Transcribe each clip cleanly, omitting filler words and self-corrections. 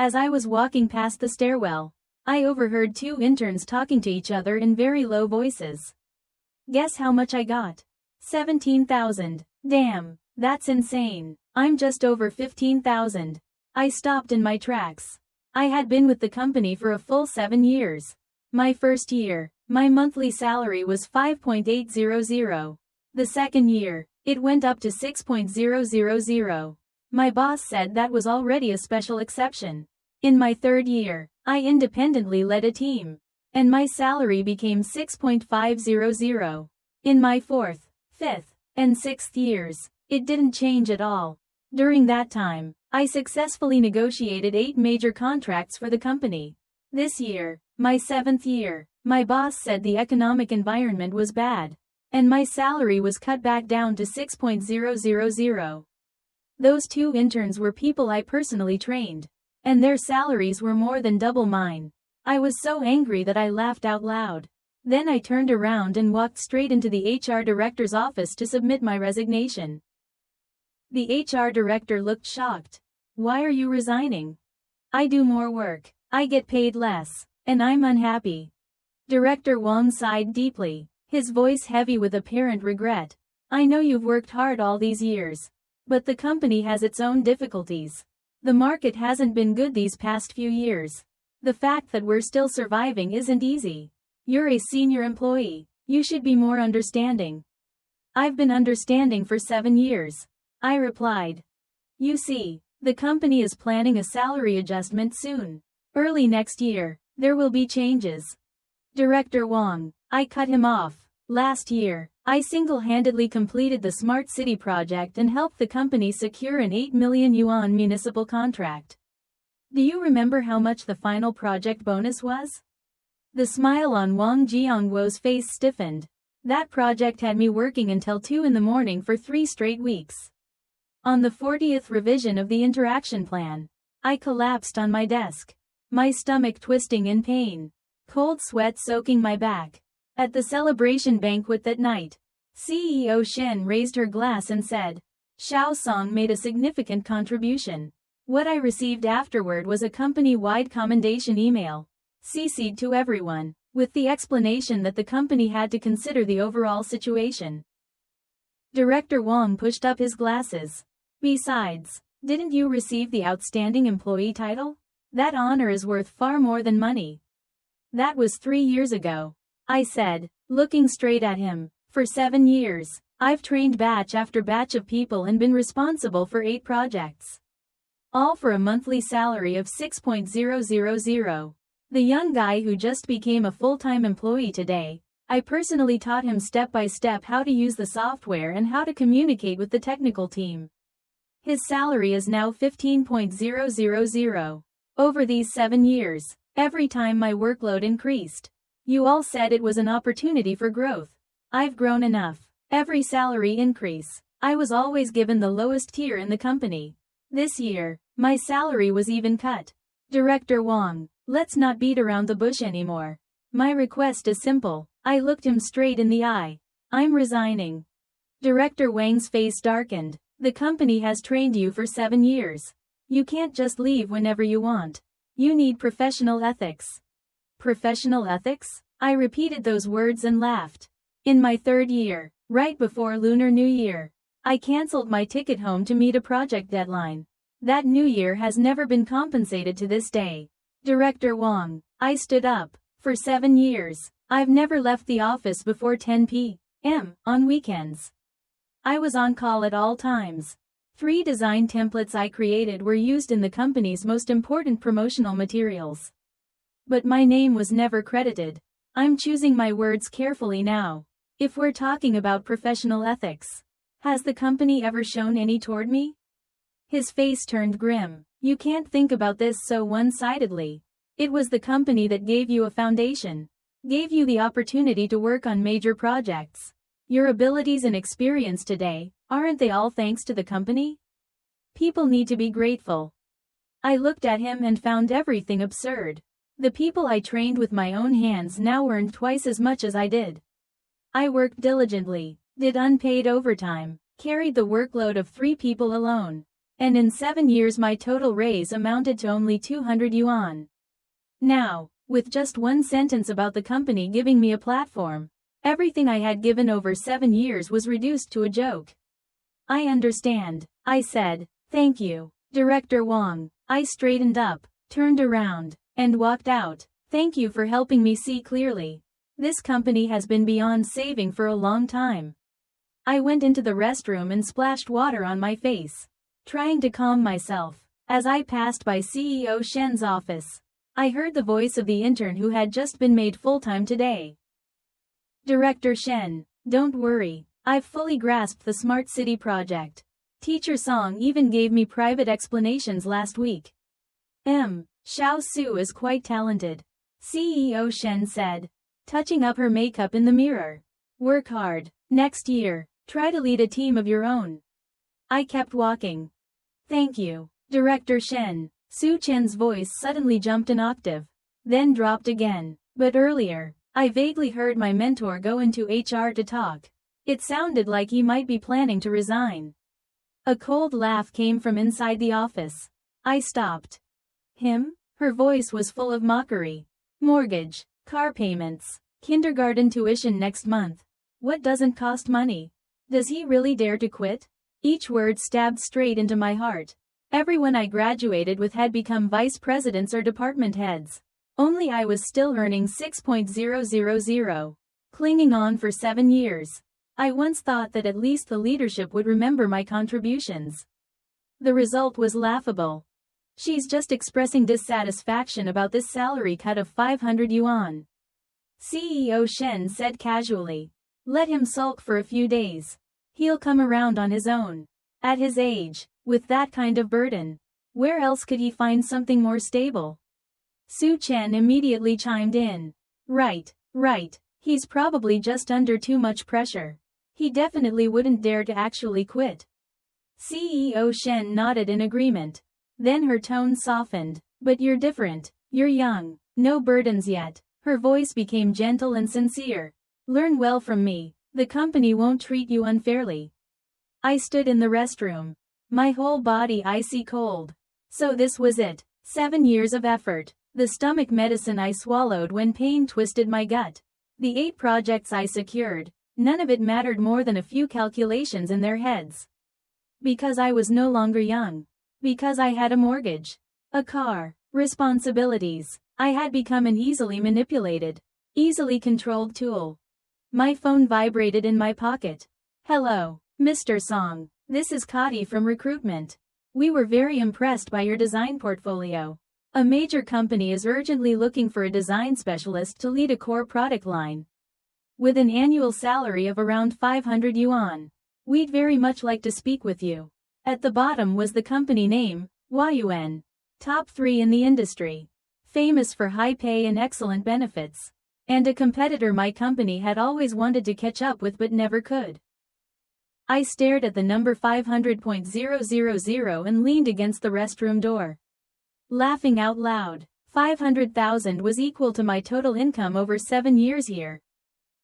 As I was walking past the stairwell, I overheard two interns talking to each other in very low voices. Guess how much I got? 17,000. Damn, that's insane. I'm just over 15,000. I stopped in my tracks. I had been with the company for a full 7 years. My first year, my monthly salary was 5.800. The second year, it went up to 6.000. My boss said that was already a special exception. In my third year, I independently led a team, and my salary became 6.500. In my fourth, fifth, and sixth years, it didn't change at all. During that time, I successfully negotiated 8 major contracts for the company. This year, my 7th year, my boss said the economic environment was bad, and my salary was cut back down to 6.000. Those two interns were people I personally trained, and their salaries were more than double mine. I was so angry that I laughed out loud. Then I turned around and walked straight into the HR director's office to submit my resignation. The HR director looked shocked. Why are you resigning? I do more work, I get paid less, and I'm unhappy. Director Wang sighed deeply, his voice heavy with apparent regret. I know you've worked hard all these years, but the company has its own difficulties. The market hasn't been good these past few years. The fact that we're still surviving isn't easy. You're a senior employee. You should be more understanding. I've been understanding for 7 years, I replied. You see, the company is planning a salary adjustment soon. Early next year, there will be changes. Director Wang, I cut him off. Last year, I single-handedly completed the Smart City project and helped the company secure an 8 million yuan municipal contract. Do you remember how much the final project bonus was? The smile on Wang Jiangwo's face stiffened. That project had me working until 2 in the morning for 3 straight weeks. On the 40th revision of the interaction plan, I collapsed on my desk, my stomach twisting in pain, cold sweat soaking my back. At the celebration banquet that night, CEO Shen raised her glass and said, Xiao Song made a significant contribution. What I received afterward was a company-wide commendation email, CC'd to everyone, with the explanation that the company had to consider the overall situation. Director Wang pushed up his glasses. Besides, didn't you receive the Outstanding Employee title? That honor is worth far more than money. That was 3 years ago, I said, looking straight at him. For 7 years, I've trained batch after batch of people and been responsible for 8 projects. All for a monthly salary of 6.000. The young guy who just became a full-time employee today, I personally taught him step by step how to use the software and how to communicate with the technical team. His salary is now 15.000. Over these 7 years, every time my workload increased, you all said it was an opportunity for growth. I've grown enough. Every salary increase, I was always given the lowest tier in the company. This year, my salary was even cut. Director Wang, let's not beat around the bush anymore. My request is simple. I looked him straight in the eye. I'm resigning. Director Wang's face darkened. The company has trained you for 7 years. You can't just leave whenever you want. You need professional ethics. Professional ethics? I repeated those words and laughed. In my 3rd year, right before Lunar New Year, I cancelled my ticket home to meet a project deadline. That New Year has never been compensated to this day. Director Wang, I stood up. For 7 years, I've never left the office before 10 p.m. on weekends. I was on call at all times. 3 design templates I created were used in the company's most important promotional materials. But my name was never credited. I'm choosing my words carefully now. If we're talking about professional ethics, has the company ever shown any toward me? His face turned grim. You can't think about this so one-sidedly. It was the company that gave you a foundation, gave you the opportunity to work on major projects. Your abilities and experience today, aren't they all thanks to the company? People need to be grateful. I looked at him and found everything absurd. The people I trained with my own hands now earned twice as much as I did. I worked diligently, did unpaid overtime, carried the workload of 3 people alone, And in 7 years my total raise amounted to only 200 yuan. Now, with just one sentence about the company giving me a platform, everything I had given over 7 years was reduced to a joke. I understand, I said. Thank you, Director Wang. I straightened up, turned around, and walked out. Thank you for helping me see clearly. This company has been beyond saving for a long time. I went into the restroom and splashed water on my face, trying to calm myself. As I passed by CEO Shen's office, I heard the voice of the intern who had just been made full-time today. Director Shen, don't worry, I've fully grasped the Smart City project. Teacher Song even gave me private explanations last week. Xiao Su is quite talented, CEO Shen said, touching up her makeup in the mirror. Work hard. Next year, try to lead a team of your own. I kept walking. Thank you, Director Shen. Su Chen's voice suddenly jumped an octave, then dropped again. But earlier, I vaguely heard my mentor go into HR to talk. It sounded like he might be planning to resign. A cold laugh came from inside the office. I stopped. Him? Her voice was full of mockery. Mortgage, car payments, kindergarten tuition next month. What doesn't cost money? Does he really dare to quit? Each word stabbed straight into my heart. Everyone I graduated with had become vice presidents or department heads. Only I was still earning 6,000. Clinging on for 7 years. I once thought that at least the leadership would remember my contributions. The result was laughable. She's just expressing dissatisfaction about this salary cut of 500 yuan. CEO Shen said casually. Let him sulk for a few days. He'll come around on his own. At his age, with that kind of burden, where else could he find something more stable? Su Chen immediately chimed in. Right. He's probably just under too much pressure. He definitely wouldn't dare to actually quit. CEO Shen nodded in agreement. Then her tone softened. But you're different. You're young. No burdens yet. Her voice became gentle and sincere. Learn well from me. The company won't treat you unfairly. I stood in the restroom. My whole body icy cold. So this was it. 7 years of effort. The stomach medicine I swallowed when pain twisted my gut. The 8 projects I secured. None of it mattered more than a few calculations in their heads. Because I was no longer young. Because I had a mortgage. A car. Responsibilities. I had become an easily manipulated, easily controlled tool. My phone vibrated in my pocket. Hello, Mr. Song. This is Kati from recruitment. We were very impressed by your design portfolio. A major company is urgently looking for a design specialist to lead a core product line. With an annual salary of around 500 yuan. We'd very much like to speak with you. At the bottom was the company name, Huayuan. Top 3 in the industry. Famous for high pay and excellent benefits. And a competitor my company had always wanted to catch up with but never could. I stared at the number 500.000 and leaned against the restroom door. Laughing out loud. 500,000 was equal to my total income over 7 years here.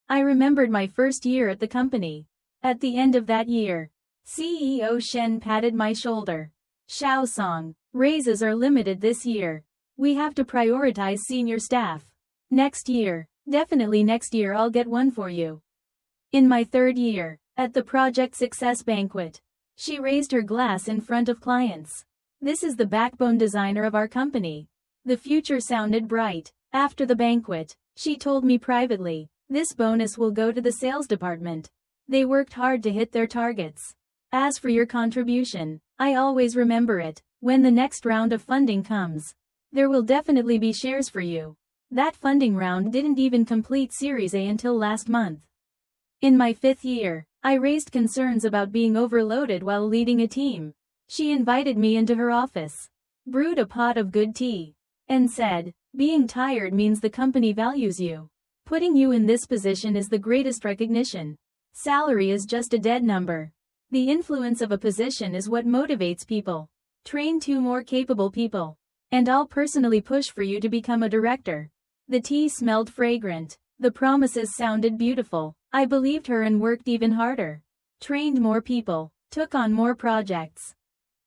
I remembered my first year at the company. At the end of that year, CEO Shen patted my shoulder. Xiao Song, raises are limited this year. We have to prioritize senior staff. Next year, definitely next year I'll get one for you. In my 3rd year, at the Project Success Banquet, she raised her glass in front of clients. This is the backbone designer of our company. The future sounded bright. After the banquet, she told me privately, this bonus will go to the sales department. They worked hard to hit their targets. As for your contribution, I always remember it. When the next round of funding comes, there will definitely be shares for you. That funding round didn't even complete Series A until last month. In my 5th year, I raised concerns about being overloaded while leading a team. She invited me into her office, brewed a pot of good tea, and said, being tired means the company values you. Putting you in this position is the greatest recognition. Salary is just a dead number. The influence of a position is what motivates people. Train 2 more capable people. And I'll personally push for you to become a director. The tea smelled fragrant. The promises sounded beautiful. I believed her and worked even harder. Trained more people. Took on more projects.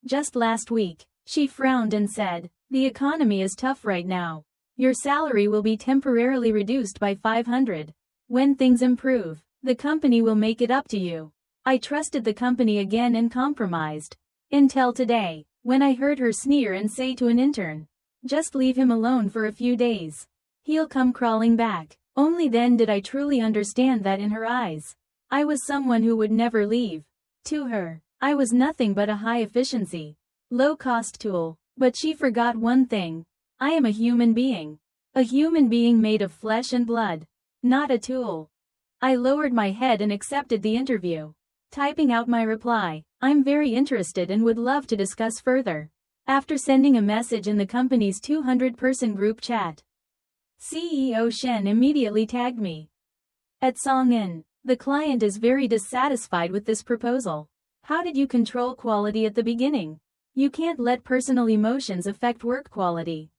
Just last week, she frowned and said, "The economy is tough right now. Your salary will be temporarily reduced by 500. When things improve, the company will make it up to you." I trusted the company again and compromised. Until today, when I heard her sneer and say to an intern, "Just leave him alone for a few days. He'll come crawling back." Only then did I truly understand that in her eyes, I was someone who would never leave. To her, I was nothing but a high-efficiency, low-cost tool. But she forgot one thing. I am a human being. A human being made of flesh and blood. Not a tool. I lowered my head and accepted the interview, typing out my reply, "I'm very interested and would love to discuss further." After sending a message in the company's 200-person group chat, CEO Shen immediately tagged me. At Songin, the client is very dissatisfied with this proposal. How did you control quality at the beginning? You can't let personal emotions affect work quality.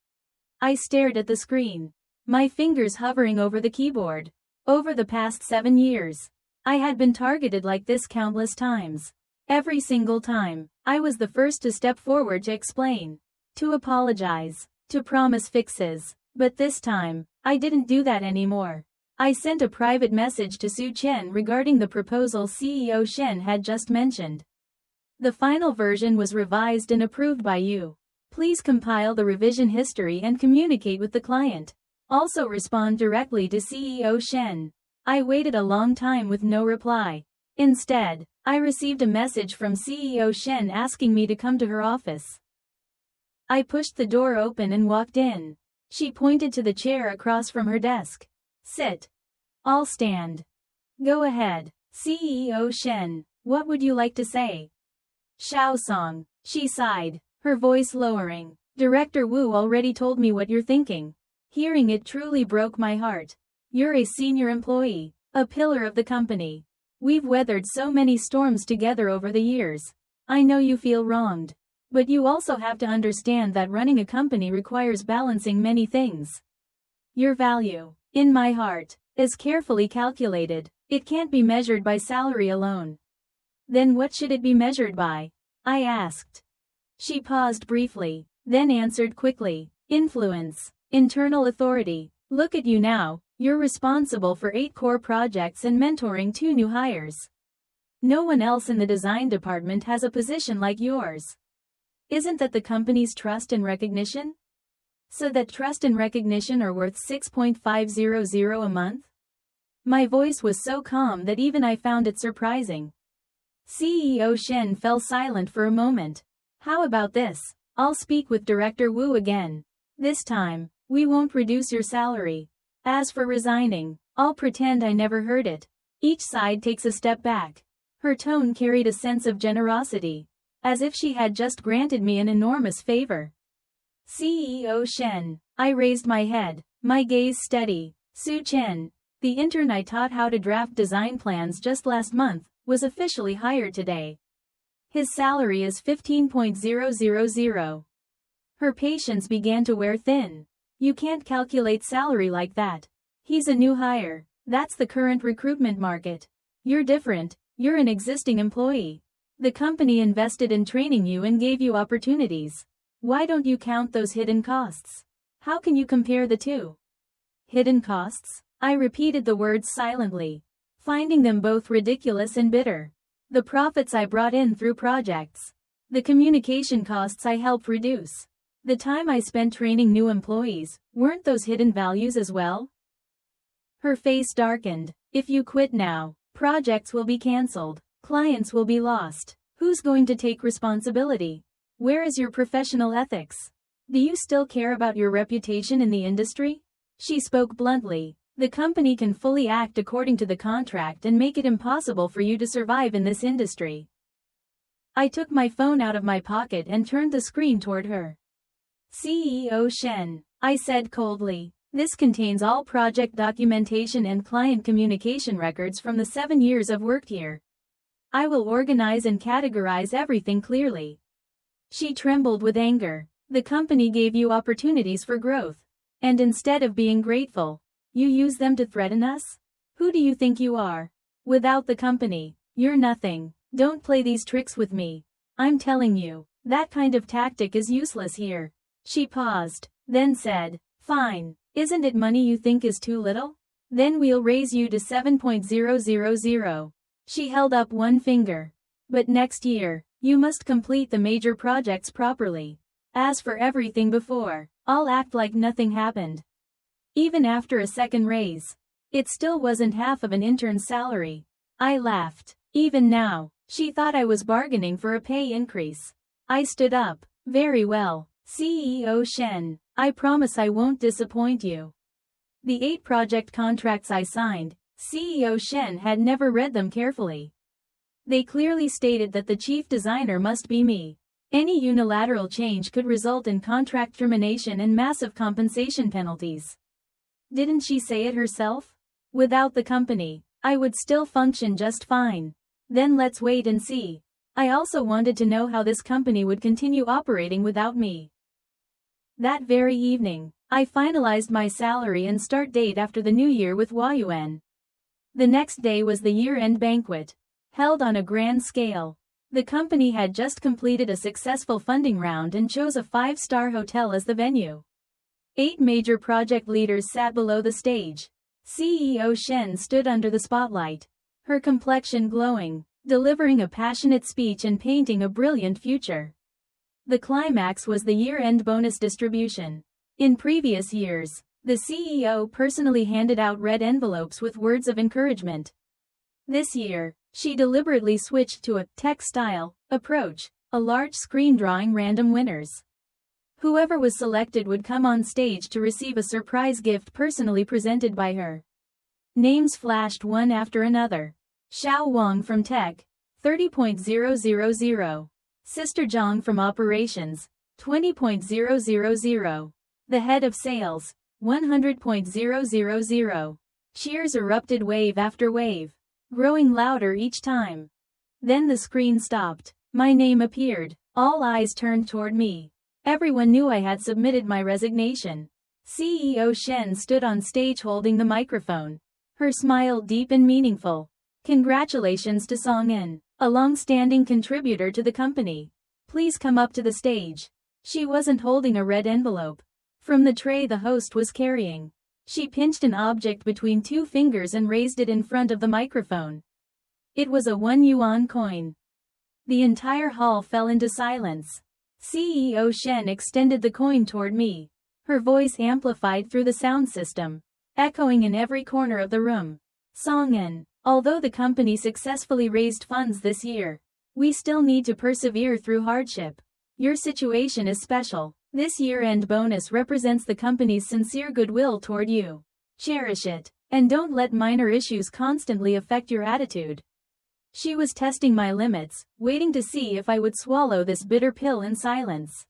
I stared at the screen, my fingers hovering over the keyboard. Over the past 7 years, I had been targeted like this countless times. Every single time, I was the first to step forward to explain, to apologize, to promise fixes. But this time, I didn't do that anymore. I sent a private message to Su Chen regarding the proposal CEO Shen had just mentioned. The final version was revised and approved by you. Please compile the revision history and communicate with the client. Also respond directly to CEO Shen. I waited a long time with no reply. Instead, I received a message from CEO Shen asking me to come to her office. I pushed the door open and walked in. She pointed to the chair across from her desk. "Sit." "I'll stand." "Go ahead, CEO Shen. What would you like to say?" "Shaosong," she sighed, her voice lowering. "Director Wu already told me what you're thinking." Hearing it truly broke my heart. "You're a senior employee, a pillar of the company. We've weathered so many storms together over the years. I know you feel wronged. But you also have to understand that running a company requires balancing many things. Your value, in my heart, is carefully calculated. It can't be measured by salary alone." "Then what should it be measured by?" I asked. She paused briefly, then answered quickly. "Influence, internal authority. Look at you now, you're responsible for 8 core projects and mentoring 2 new hires. No one else in the design department has a position like yours. Isn't that the company's trust and recognition? So that trust and recognition are worth 6.500 a month?" My voice was so calm that even I found it surprising. CEO Shen fell silent for a moment. "How about this? I'll speak with Director Wu again. This time, we won't reduce your salary. As for resigning, I'll pretend I never heard it." Each side takes a step back. Her tone carried a sense of generosity, as if she had just granted me an enormous favor. "CEO Shen." I raised my head, my gaze steady. "Su Chen, the intern I taught how to draft design plans just last month, was officially hired today. His salary is 15,000. Her patience began to wear thin. "You can't calculate salary like that. He's a new hire. That's the current recruitment market. You're different, you're an existing employee. The company invested in training you and gave you opportunities. Why don't you count those hidden costs? How can you compare the two?" "Hidden costs?" I repeated the words silently, finding them both ridiculous and bitter. "The profits I brought in through projects. The communication costs I helped reduce. The time I spent training new employees, weren't those hidden values as well?" Her face darkened. "If you quit now, projects will be cancelled. Clients will be lost. Who's going to take responsibility? Where is your professional ethics? Do you still care about your reputation in the industry?" She spoke bluntly. "The company can fully act according to the contract and make it impossible for you to survive in this industry." I took my phone out of my pocket and turned the screen toward her. "CEO Shen," I said coldly, "this contains all project documentation and client communication records from the 7 years I've worked here. I will organize and categorize everything clearly." She trembled with anger. "The company gave you opportunities for growth. And instead of being grateful, you use them to threaten us? Who do you think you are? Without the company, you're nothing. Don't play these tricks with me. I'm telling you, That kind of tactic is useless here. She paused, then said, fine. Isn't it money you think is too little? Then we'll raise you to 7.000. She held up one finger. But next year, you must complete the major projects properly. As for everything before, I'll act like nothing happened. Even after a second raise, it still wasn't half of an intern's salary. I laughed. Even now, she thought I was bargaining for a pay increase. I stood up. Very well, CEO Shen, I promise I won't disappoint you. The 8 project contracts I signed, CEO Shen had never read them carefully. They clearly stated that the chief designer must be me. Any unilateral change could result in contract termination and massive compensation penalties. Didn't she say it herself? Without the company, I would still function just fine. Then let's wait and see. I also wanted to know how this company would continue operating without me. That very evening, I finalized my salary and start date after the new year with Huayuan. The next day was the year-end banquet, held on a grand scale. The company had just completed a successful funding round and chose a 5-star hotel as the venue. 8 major project leaders sat below the stage. CEO Shen stood under the spotlight, her complexion glowing, delivering a passionate speech and painting a brilliant future. The climax was the year-end bonus distribution. In previous years, the CEO personally handed out red envelopes with words of encouragement. This year, she deliberately switched to a tech-style approach, a large screen drawing random winners. Whoever was selected would come on stage to receive a surprise gift personally presented by her. Names flashed one after another. Xiao Wang from Tech, 30.000. Sister Zhang from Operations, 20.000. The head of sales, 100.000. Cheers erupted wave after wave, growing louder each time. Then the screen stopped. My name appeared. All eyes turned toward me. Everyone knew I had submitted my resignation. CEO Shen stood on stage holding the microphone. Her smile deep and meaningful. Congratulations to Song-in, a long-standing contributor to the company. Please come up to the stage. She wasn't holding a red envelope. From the tray the host was carrying, she pinched an object between 2 fingers and raised it in front of the microphone. It was a 1 yuan coin. The entire hall fell into silence. CEO Shen extended the coin toward me. Her voice amplified through the sound system, echoing in every corner of the room. Song-in, although the company successfully raised funds this year, we still need to persevere through hardship. Your situation is special. This year-end bonus represents the company's sincere goodwill toward you. Cherish it, and don't let minor issues constantly affect your attitude. She was testing my limits, waiting to see if I would swallow this bitter pill in silence.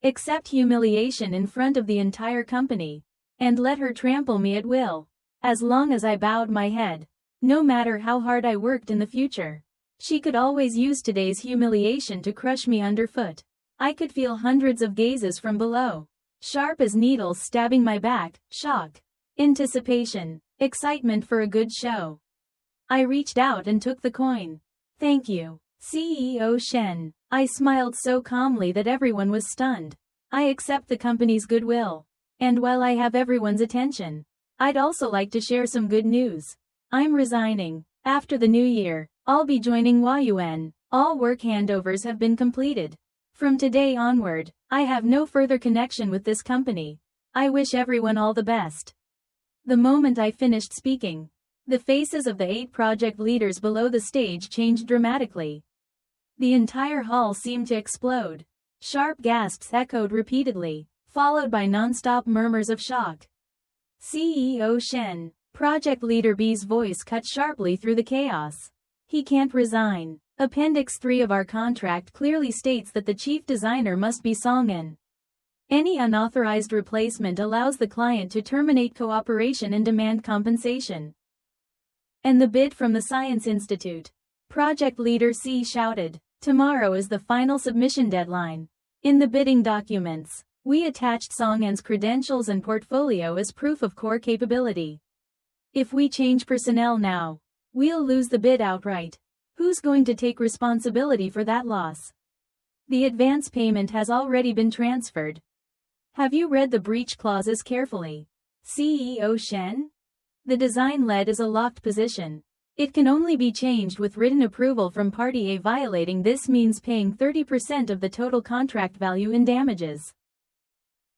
Accept humiliation in front of the entire company, and let her trample me at will. As long as I bowed my head, no matter how hard I worked in the future, she could always use today's humiliation to crush me underfoot. I could feel hundreds of gazes from below, sharp as needles stabbing my back, shock, anticipation, excitement for a good show. I reached out and took the coin. Thank you, CEO Shen. I smiled so calmly that everyone was stunned. I accept the company's goodwill. And while I have everyone's attention, I'd also like to share some good news. I'm resigning. After the new year, I'll be joining Huayuan. All work handovers have been completed. From today onward, I have no further connection with this company. I wish everyone all the best. The moment I finished speaking, the faces of the 8 project leaders below the stage changed dramatically. The entire hall seemed to explode. Sharp gasps echoed repeatedly, followed by non-stop murmurs of shock. CEO Shen, project leader B's voice cut sharply through the chaos. He can't resign. Appendix 3 of our contract clearly states that the chief designer must be Song-in. Any unauthorized replacement allows the client to terminate cooperation and demand compensation. And the bid from the Science Institute. Project leader C shouted. Tomorrow is the final submission deadline. In the bidding documents, we attached Song-in's credentials and portfolio as proof of core capability. If we change personnel now, we'll lose the bid outright. Who's going to take responsibility for that loss? The advance payment has already been transferred. Have you read the breach clauses carefully? CEO Shen? The design lead is a locked position. It can only be changed with written approval from Party A. Violating this means paying 30% of the total contract value in damages.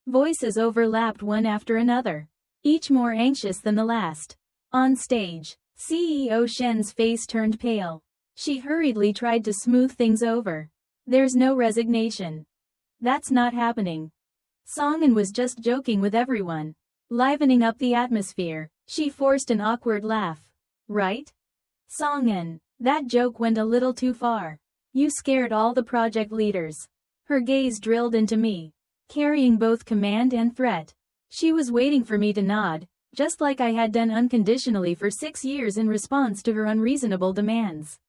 Voices overlapped one after another, each more anxious than the last. On stage, CEO Shen's face turned pale. She hurriedly tried to smooth things over. There's no resignation. That's not happening. Song-in was just joking with everyone, livening up the atmosphere. She forced an awkward laugh. Right? Song-in, that joke went a little too far. You scared all the project leaders. Her gaze drilled into me, carrying both command and threat. She was waiting for me to nod, just like I had done unconditionally for 6 years in response to her unreasonable demands.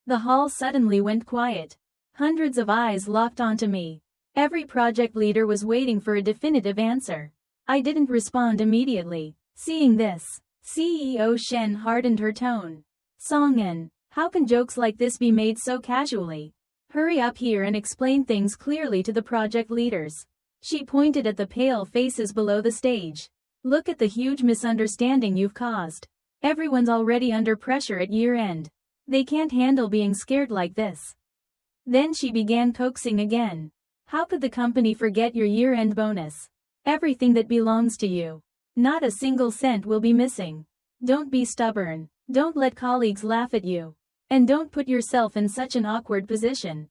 The hall suddenly went quiet. Hundreds of eyes locked onto me. Every project leader was waiting for a definitive answer. I didn't respond immediately. Seeing this, CEO Shen hardened her tone. Song-in, how can jokes like this be made so casually? Hurry up here and explain things clearly to the project leaders. She pointed at the pale faces below the stage. Look at the huge misunderstanding you've caused. Everyone's already under pressure at year-end. They can't handle being scared like this. Then she began coaxing again. How could the company forget your year-end bonus? Everything that belongs to you. Not a single cent will be missing. Don't be stubborn. Don't let colleagues laugh at you. And don't put yourself in such an awkward position.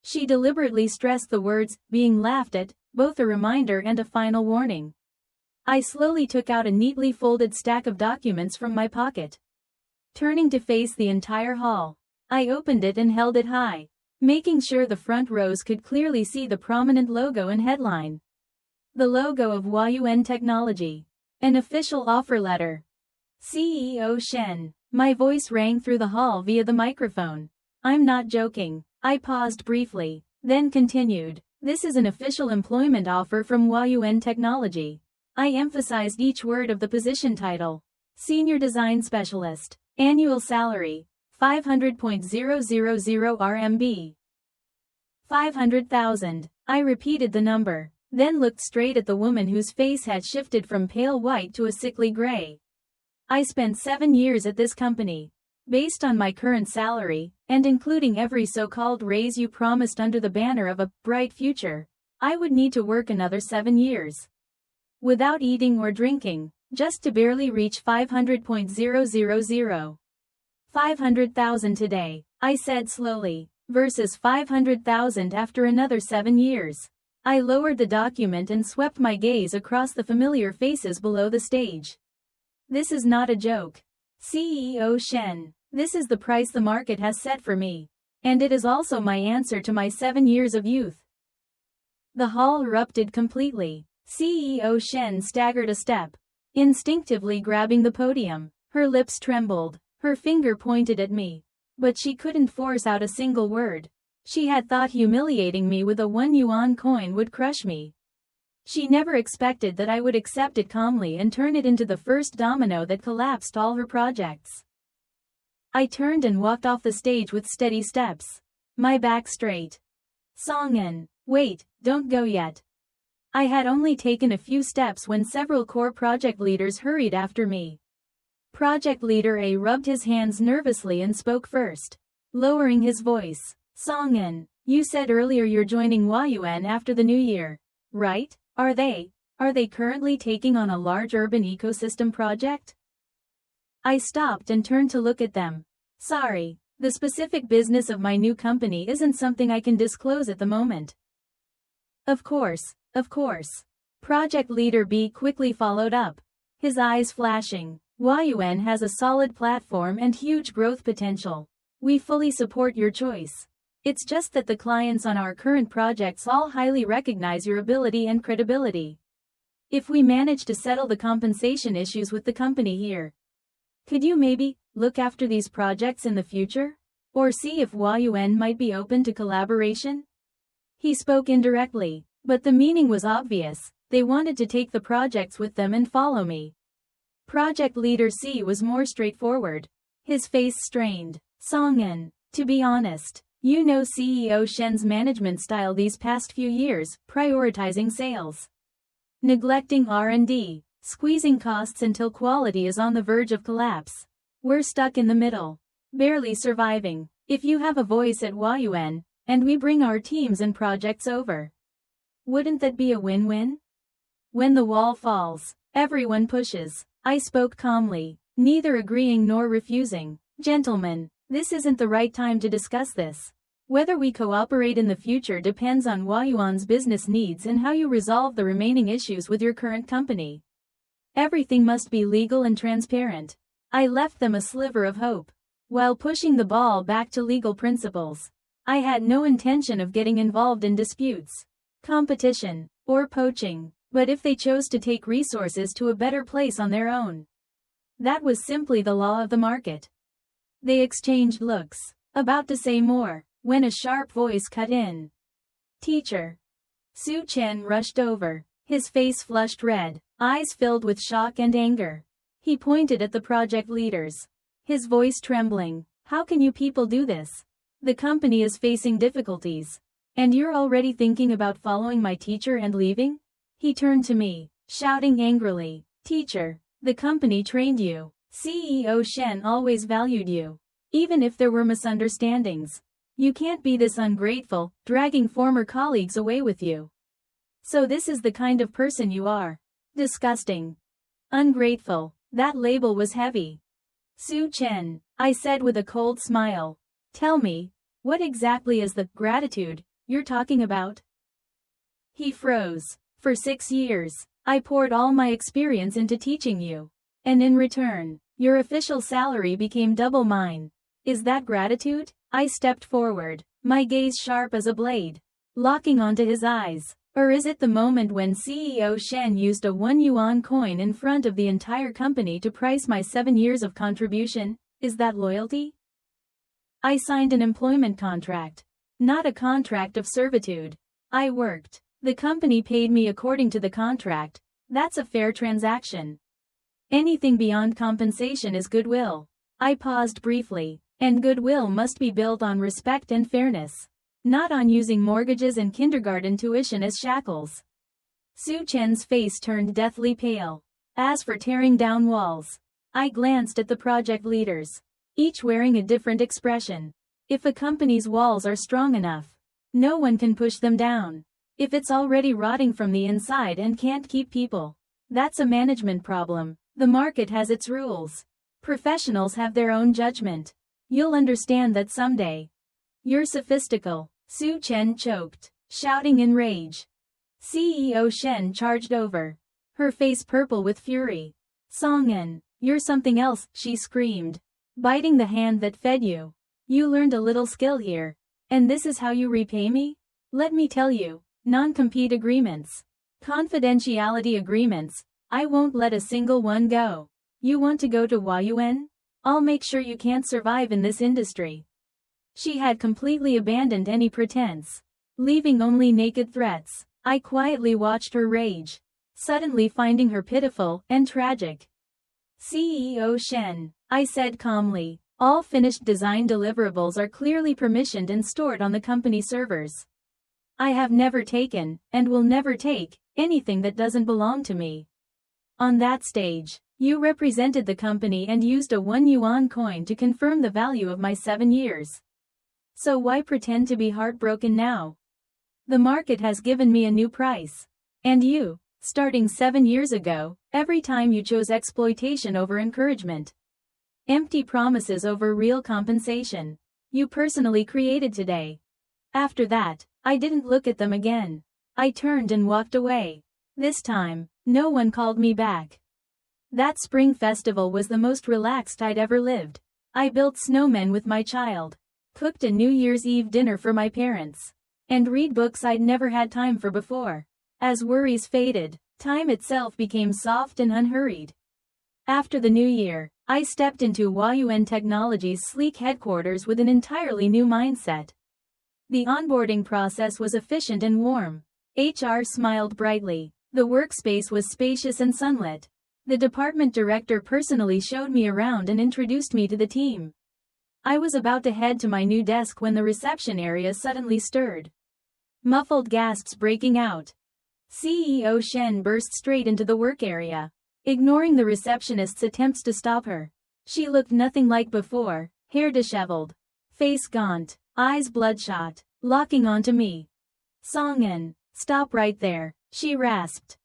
She deliberately stressed the words, being laughed at, both a reminder and a final warning. I slowly took out a neatly folded stack of documents from my pocket. Turning to face the entire hall, I opened it and held it high, making sure the front rows could clearly see the prominent logo and headline. The logo of Huayuan Technology. An official offer letter. CEO Shen. My voice rang through the hall via the microphone. I'm not joking. I paused briefly, then continued. This is an official employment offer from Huayuan Technology. I emphasized each word of the position title. Senior Design Specialist. Annual salary. 500.000 RMB. 500,000. I repeated the number, then looked straight at the woman whose face had shifted from pale white to a sickly gray. I spent 7 years at this company. Based on my current salary, and including every so-called raise you promised under the banner of a bright future, I would need to work another 7 years. Without eating or drinking, just to barely reach 500.000. 500,000 today, I said slowly, versus 500,000 after another 7 years. I lowered the document and swept my gaze across the familiar faces below the stage. This is not a joke. CEO Shen, this is the price the market has set for me. And it is also my answer to my 7 years of youth. The hall erupted completely. CEO Shen staggered a step, instinctively grabbing the podium. Her lips trembled, her finger pointed at me. But she couldn't force out a single word. She had thought humiliating me with a 1 yuan coin would crush me. She never expected that I would accept it calmly and turn it into the first domino that collapsed all her projects. I turned and walked off the stage with steady steps, my back straight. Song-in, wait, don't go yet. I had only taken a few steps when several core project leaders hurried after me. Project Leader A rubbed his hands nervously and spoke first, lowering his voice. Song-in, you said earlier you're joining Huayuan after the new year, right? Are they currently taking on a large urban ecosystem project? I stopped and turned to look at them. Sorry, the specific business of my new company isn't something I can disclose at the moment. Of course. Project Leader B quickly followed up, his eyes flashing. Huayuan has a solid platform and huge growth potential. We fully support your choice. It's just that the clients on our current projects all highly recognize your ability and credibility. If we manage to settle the compensation issues with the company here, could you maybe look after these projects in the future? Or see if Huayuan might be open to collaboration? He spoke indirectly, but the meaning was obvious. They wanted to take the projects with them and follow me. Project Leader C was more straightforward, his face strained. Song-in, to be honest, You know CEO Shen's management style these past few years, prioritizing sales, neglecting R&D, squeezing costs until quality is on the verge of collapse. We're stuck in the middle, barely surviving. If you have a voice at Huayuan, and we bring our teams and projects over, wouldn't that be a win-win? When the wall falls, everyone pushes. I spoke calmly, neither agreeing nor refusing. Gentlemen, this isn't the right time to discuss this. Whether we cooperate in the future depends on Huayuan's business needs and how you resolve the remaining issues with your current company. Everything must be legal and transparent. I left them a sliver of hope, while pushing the ball back to legal principles. I had no intention of getting involved in disputes, competition, or poaching, but if they chose to take resources to a better place on their own, that was simply the law of the market. They exchanged looks, about to say more, when a sharp voice cut in. Teacher. Su Chen rushed over, his face flushed red, eyes filled with shock and anger. He pointed at the project leaders, his voice trembling. How can you people do this? The company is facing difficulties, and you're already thinking about following my teacher and leaving? He turned to me, shouting angrily, Teacher, the company trained you. CEO Shen always valued you, even if there were misunderstandings. You can't be this ungrateful, dragging former colleagues away with you. So this is the kind of person you are. Disgusting. Ungrateful. That label was heavy. Su Chen, I said with a cold smile. Tell me, what exactly is the gratitude you're talking about? He froze. For 6 years, I poured all my experience into teaching you. And in return, your official salary became double mine. Is that gratitude? I stepped forward, my gaze sharp as a blade, locking onto his eyes. Or is it the moment when CEO Shen used a 1 yuan coin in front of the entire company to price my 7 years of contribution? Is that loyalty? I signed an employment contract, not a contract of servitude. I worked. The company paid me according to the contract. That's a fair transaction. Anything beyond compensation is goodwill. I paused briefly, and goodwill must be built on respect and fairness, not on using mortgages and kindergarten tuition as shackles. Su Chen's face turned deathly pale. As for tearing down walls, I glanced at the project leaders, each wearing a different expression. If a company's walls are strong enough, no one can push them down. If it's already rotting from the inside and can't keep people, that's a management problem. The market has its rules. Professionals have their own judgment. You'll understand that someday. You're sophistical. Su Chen choked, shouting in rage. CEO Shen charged over, her face purple with fury. Songen, you're something else, she screamed, biting the hand that fed you. You learned a little skill here, and this is how you repay me? Let me tell you, non-compete agreements, confidentiality agreements, I won't let a single one go. You want to go to Huayuan? I'll make sure you can't survive in this industry. She had completely abandoned any pretense, leaving only naked threats. I quietly watched her rage, suddenly finding her pitiful and tragic. CEO Shen, I said calmly, all finished design deliverables are clearly permissioned and stored on the company servers. I have never taken, and will never take, anything that doesn't belong to me. On that stage, you represented the company and used a 1 yuan coin to confirm the value of my 7 years. So why pretend to be heartbroken now? The market has given me a new price. And you, starting 7 years ago, every time you chose exploitation over encouragement, empty promises over real compensation, you personally created today. After that, I didn't look at them again. I turned and walked away. This time, no one called me back. That spring festival was the most relaxed I'd ever lived. I built snowmen with my child, cooked a New Year's Eve dinner for my parents, and read books I'd never had time for before. As worries faded, time itself became soft and unhurried. After the new year, I stepped into Huayuan Technology's sleek headquarters with an entirely new mindset. The onboarding process was efficient and warm. HR smiled brightly. The workspace was spacious and sunlit. The department director personally showed me around and introduced me to the team. I was about to head to my new desk when the reception area suddenly stirred. Muffled gasps breaking out. CEO Shen burst straight into the work area, ignoring the receptionist's attempts to stop her. She looked nothing like before, hair disheveled, face gaunt, eyes bloodshot, locking onto me. "Song-en, stop right there," she rasped.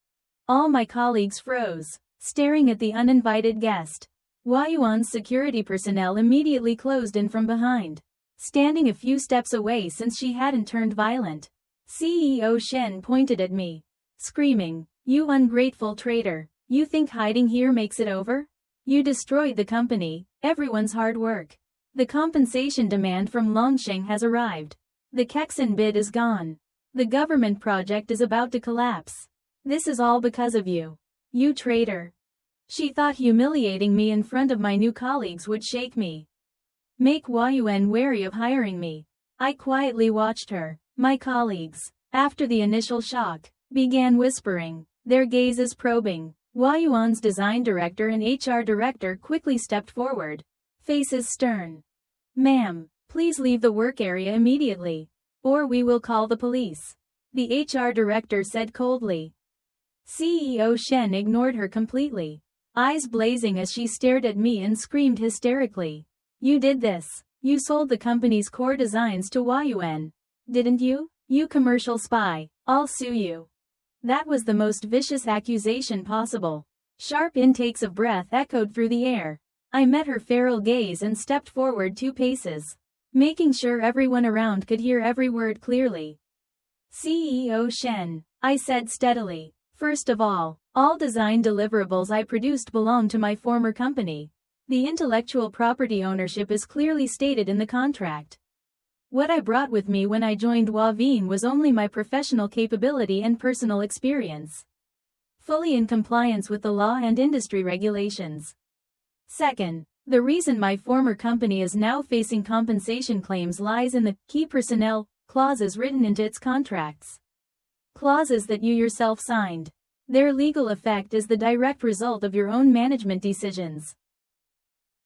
All my colleagues froze, staring at the uninvited guest. Huayuan's security personnel immediately closed in from behind, standing a few steps away since she hadn't turned violent. CEO Shen pointed at me, screaming, "You ungrateful traitor, you think hiding here makes it over? You destroyed the company, everyone's hard work. The compensation demand from Longsheng has arrived. The Kexen bid is gone. The government project is about to collapse. This is all because of you. You traitor." She thought humiliating me in front of my new colleagues would shake me, make Huayuan wary of hiring me. I quietly watched her. My colleagues, after the initial shock, began whispering, their gazes probing. Huayuan's design director and HR director quickly stepped forward, faces stern. "Ma'am, please leave the work area immediately, or we will call the police," the HR director said coldly. CEO Shen ignored her completely, eyes blazing as she stared at me and screamed hysterically. "You did this. You sold the company's core designs to Huayuan. Didn't you? You commercial spy. I'll sue you." That was the most vicious accusation possible. Sharp intakes of breath echoed through the air. I met her feral gaze and stepped forward 2 paces, making sure everyone around could hear every word clearly. "CEO Shen," I said steadily, "first of all design deliverables I produced belong to my former company. The intellectual property ownership is clearly stated in the contract. What I brought with me when I joined Huavine was only my professional capability and personal experience, fully in compliance with the law and industry regulations. Second, the reason my former company is now facing compensation claims lies in the key personnel clauses written into its contracts. Clauses that you yourself signed. Their legal effect is the direct result of your own management decisions.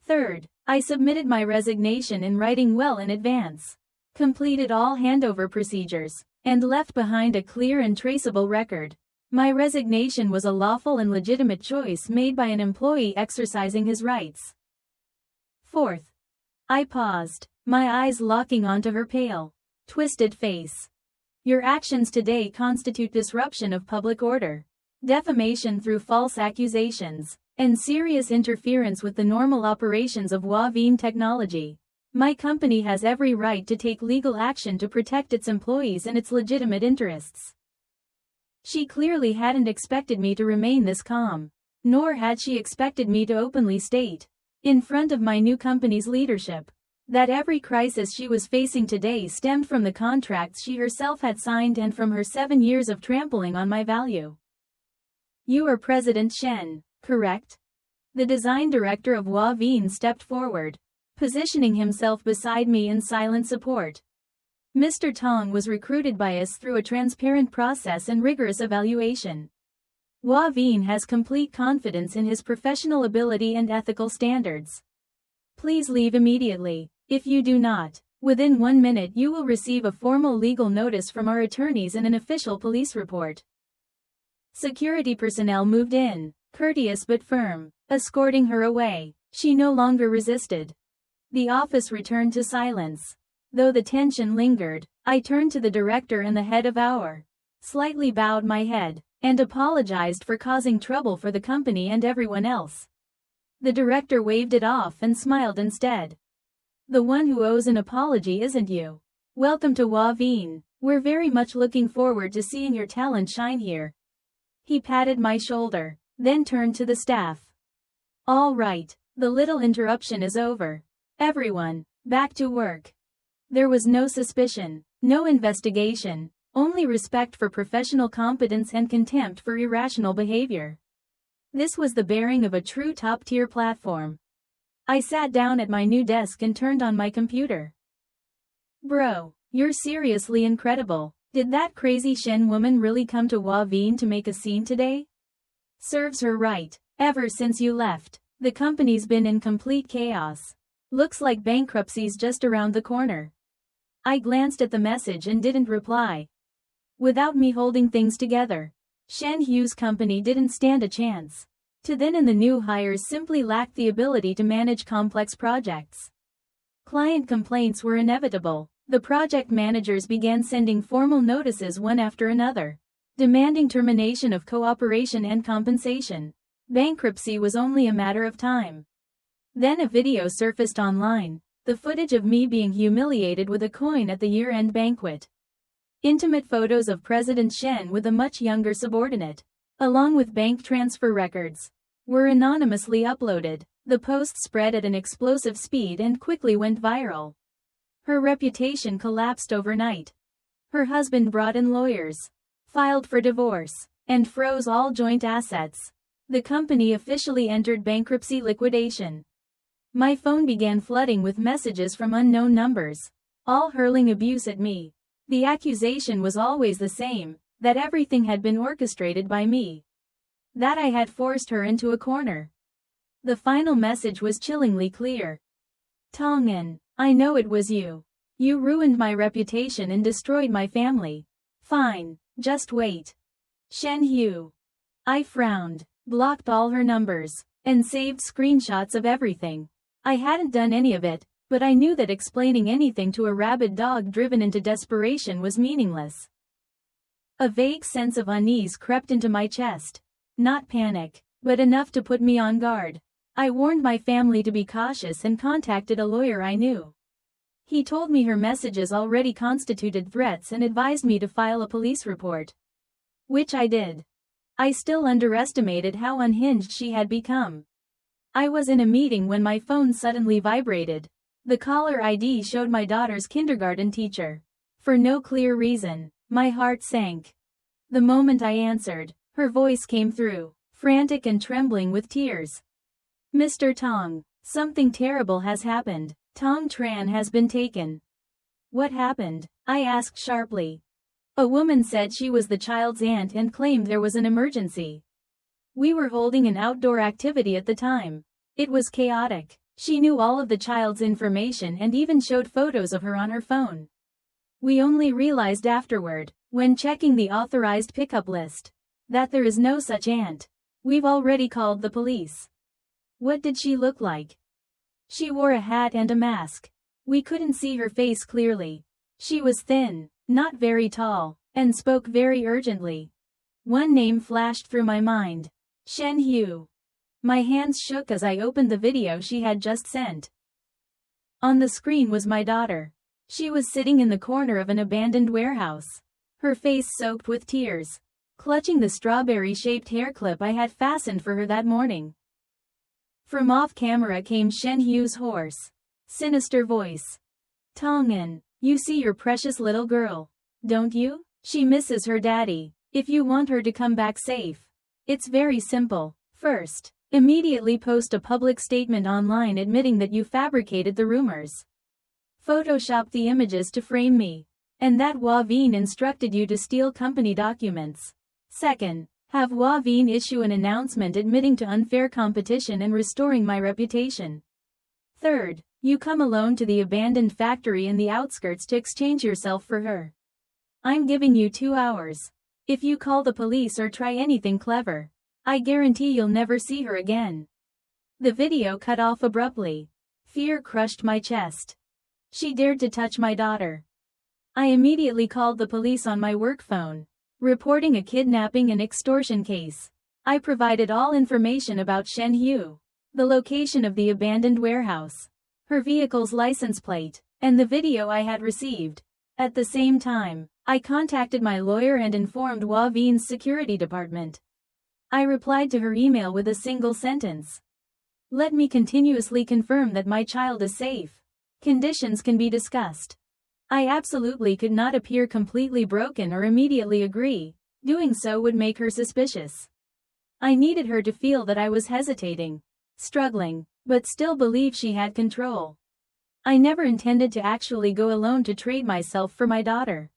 Third, I submitted my resignation in writing well in advance, completed all handover procedures, and left behind a clear and traceable record. My resignation was a lawful and legitimate choice made by an employee exercising his rights. Fourth, I paused, my eyes locking onto her pale, twisted face. Your actions today constitute disruption of public order, defamation through false accusations, and serious interference with the normal operations of Huavine Technology. My company has every right to take legal action to protect its employees and its legitimate interests. She clearly hadn't expected me to remain this calm, nor had she expected me to openly state, in front of my new company's leadership, that every crisis she was facing today stemmed from the contracts she herself had signed and from her 7 years of trampling on my value. You are President Shen, correct? The design director of Huavine stepped forward, positioning himself beside me in silent support. Mr. Tong was recruited by us through a transparent process and rigorous evaluation. Huavine has complete confidence in his professional ability and ethical standards. Please leave immediately. If you do not, within 1 minute you will receive a formal legal notice from our attorneys and an official police report. Security personnel moved in, courteous but firm, escorting her away. She no longer resisted. The office returned to silence. Though the tension lingered, I turned to the director and the head of our, slightly bowed my head, and apologized for causing trouble for the company and everyone else. The director waved it off and smiled instead. The one who owes an apology isn't you. Welcome to Huavine. We're very much looking forward to seeing your talent shine here. He patted my shoulder, then turned to the staff. All right, the little interruption is over. Everyone, back to work. There was no suspicion, no investigation, only respect for professional competence and contempt for irrational behavior. This was the bearing of a true top-tier platform. I sat down at my new desk and turned on my computer. Bro, you're seriously incredible. Did that crazy Shen woman really come to Huavine to make a scene today? Serves her right. Ever since you left, the company's been in complete chaos. Looks like bankruptcy's just around the corner. I glanced at the message and didn't reply. Without me holding things together, Shen Hu's company didn't stand a chance. To then and the new hires simply lacked the ability to manage complex projects. Client complaints were inevitable. The project managers began sending formal notices one after another, demanding termination of cooperation and compensation. Bankruptcy was only a matter of time. Then a video surfaced online, the footage of me being humiliated with a coin at the year-end banquet. Intimate photos of President Shen with a much younger subordinate, along with bank transfer records, were anonymously uploaded. The post spread at an explosive speed and quickly went viral. Her reputation collapsed overnight. Her husband brought in lawyers, filed for divorce, and froze all joint assets. The company officially entered bankruptcy liquidation. My phone began flooding with messages from unknown numbers, all hurling abuse at me. The accusation was always the same, that everything had been orchestrated by me. That I had forced her into a corner. The final message was chillingly clear. Tong'an, I know it was you. You ruined my reputation and destroyed my family. Fine, just wait. Shen Hu. I frowned, blocked all her numbers, and saved screenshots of everything. I hadn't done any of it, but I knew that explaining anything to a rabid dog driven into desperation was meaningless. A vague sense of unease crept into my chest. Not panic, but enough to put me on guard. I warned my family to be cautious and contacted a lawyer I knew. He told me her messages already constituted threats and advised me to file a police report. Which I did. I still underestimated how unhinged she had become. I was in a meeting when my phone suddenly vibrated. The caller ID showed my daughter's kindergarten teacher. For no clear reason, my heart sank. The moment I answered, her voice came through, frantic and trembling with tears. Mr. Tong, something terrible has happened. Tong Tran has been taken. What happened? I asked sharply. A woman said she was the child's aunt and claimed there was an emergency. We were holding an outdoor activity at the time. It was chaotic. She knew all of the child's information and even showed photos of her on her phone. We only realized afterward, when checking the authorized pickup list, that there is no such aunt. We've already called the police. What did she look like? She wore a hat and a mask. We couldn't see her face clearly. She was thin, not very tall, and spoke very urgently. One name flashed through my mind. Shen Hu. My hands shook as I opened the video she had just sent. On the screen was my daughter. She was sitting in the corner of an abandoned warehouse, her face soaked with tears, clutching the strawberry-shaped hair clip I had fastened for her that morning. From off-camera came Shen Hu's hoarse, sinister voice. Tong'an, you see your precious little girl, don't you? She misses her daddy. If you want her to come back safe, it's very simple. First, immediately post a public statement online admitting that you fabricated the rumors. Photoshop the images to frame me, and that Wavine instructed you to steal company documents. Second, have Wavine issue an announcement admitting to unfair competition and restoring my reputation. Third, you come alone to the abandoned factory in the outskirts to exchange yourself for her. I'm giving you 2 hours. If you call the police or try anything clever, I guarantee you'll never see her again. The video cut off abruptly. Fear crushed my chest. She dared to touch my daughter. I immediately called the police on my work phone, reporting a kidnapping and extortion case. I provided all information about Shen Hu, the location of the abandoned warehouse, her vehicle's license plate, and the video I had received. At the same time, I contacted my lawyer and informed Wavine's security department. I replied to her email with a single sentence. Let me continuously confirm that my child is safe. Conditions can be discussed. I absolutely could not appear completely broken or immediately agree. Doing so would make her suspicious. I needed her to feel that I was hesitating, struggling, but still believe she had control. I never intended to actually go alone to trade myself for my daughter.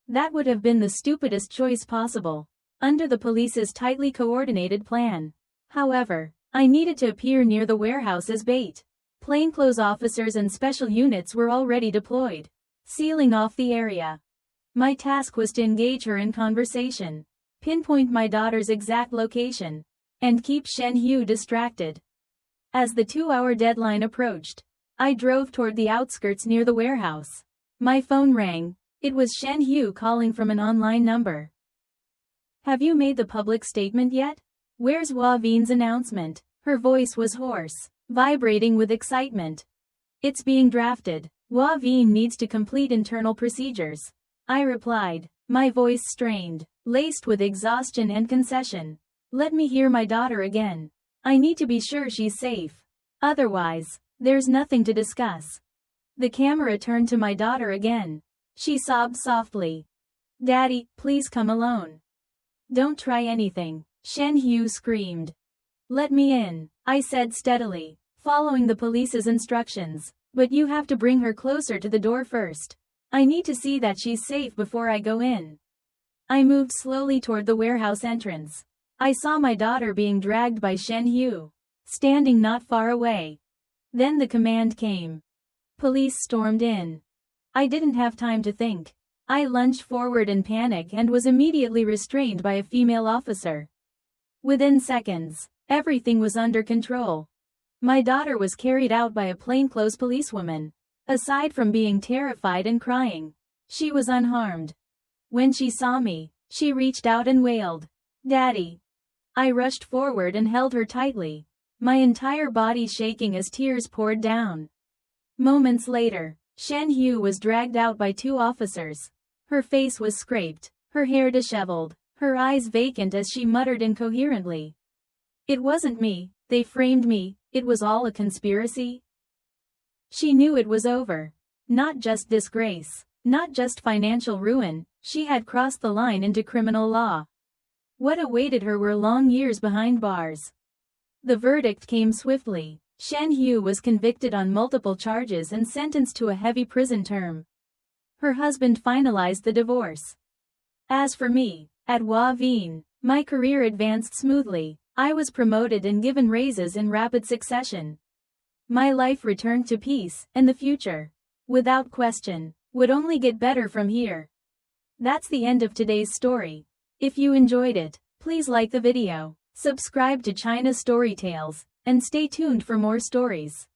That would have been the stupidest choice possible, under the police's tightly coordinated plan. However, I needed to appear near the warehouse as bait. Plainclothes officers and special units were already deployed, sealing off the area. My task was to engage her in conversation, pinpoint my daughter's exact location, and keep Shen Hu distracted. As the 2-hour deadline approached, I drove toward the outskirts near the warehouse. My phone rang. It was Shen Hu calling from an online number. "Have you made the public statement yet? Where's Hua Vin's announcement?" Her voice was hoarse, vibrating with excitement. "It's being drafted. Hua Vin needs to complete internal procedures," I replied, my voice strained, laced with exhaustion and concession. "Let me hear my daughter again. I need to be sure she's safe. Otherwise, there's nothing to discuss." The camera turned to my daughter again. She sobbed softly. "Daddy, please come alone. Don't try anything," Shen Hu screamed. "Let me in," I said steadily, following the police's instructions. "But you have to bring her closer to the door first. I need to see that she's safe before I go in." I moved slowly toward the warehouse entrance. I saw my daughter being dragged by Shen Hu, standing not far away. Then the command came. Police stormed in. I didn't have time to think. I lunged forward in panic and was immediately restrained by a female officer. Within seconds, everything was under control. My daughter was carried out by a plainclothes policewoman. Aside from being terrified and crying, she was unharmed. When she saw me, she reached out and wailed, "Daddy." I rushed forward and held her tightly, my entire body shaking as tears poured down. Moments later, Shen Hu was dragged out by 2 officers. Her face was scraped, her hair disheveled, her eyes vacant as she muttered incoherently, "It wasn't me, they framed me, it was all a conspiracy." She knew it was over. Not just disgrace, not just financial ruin, she had crossed the line into criminal law. What awaited her were long years behind bars. The verdict came swiftly. Shen Hu was convicted on multiple charges and sentenced to a heavy prison term. Her husband finalized the divorce. As for me, at Hua Vin, my career advanced smoothly. I was promoted and given raises in rapid succession. My life returned to peace, and the future, without question, would only get better from here. That's the end of today's story. If you enjoyed it, please like the video, subscribe to China Story Tales, and stay tuned for more stories.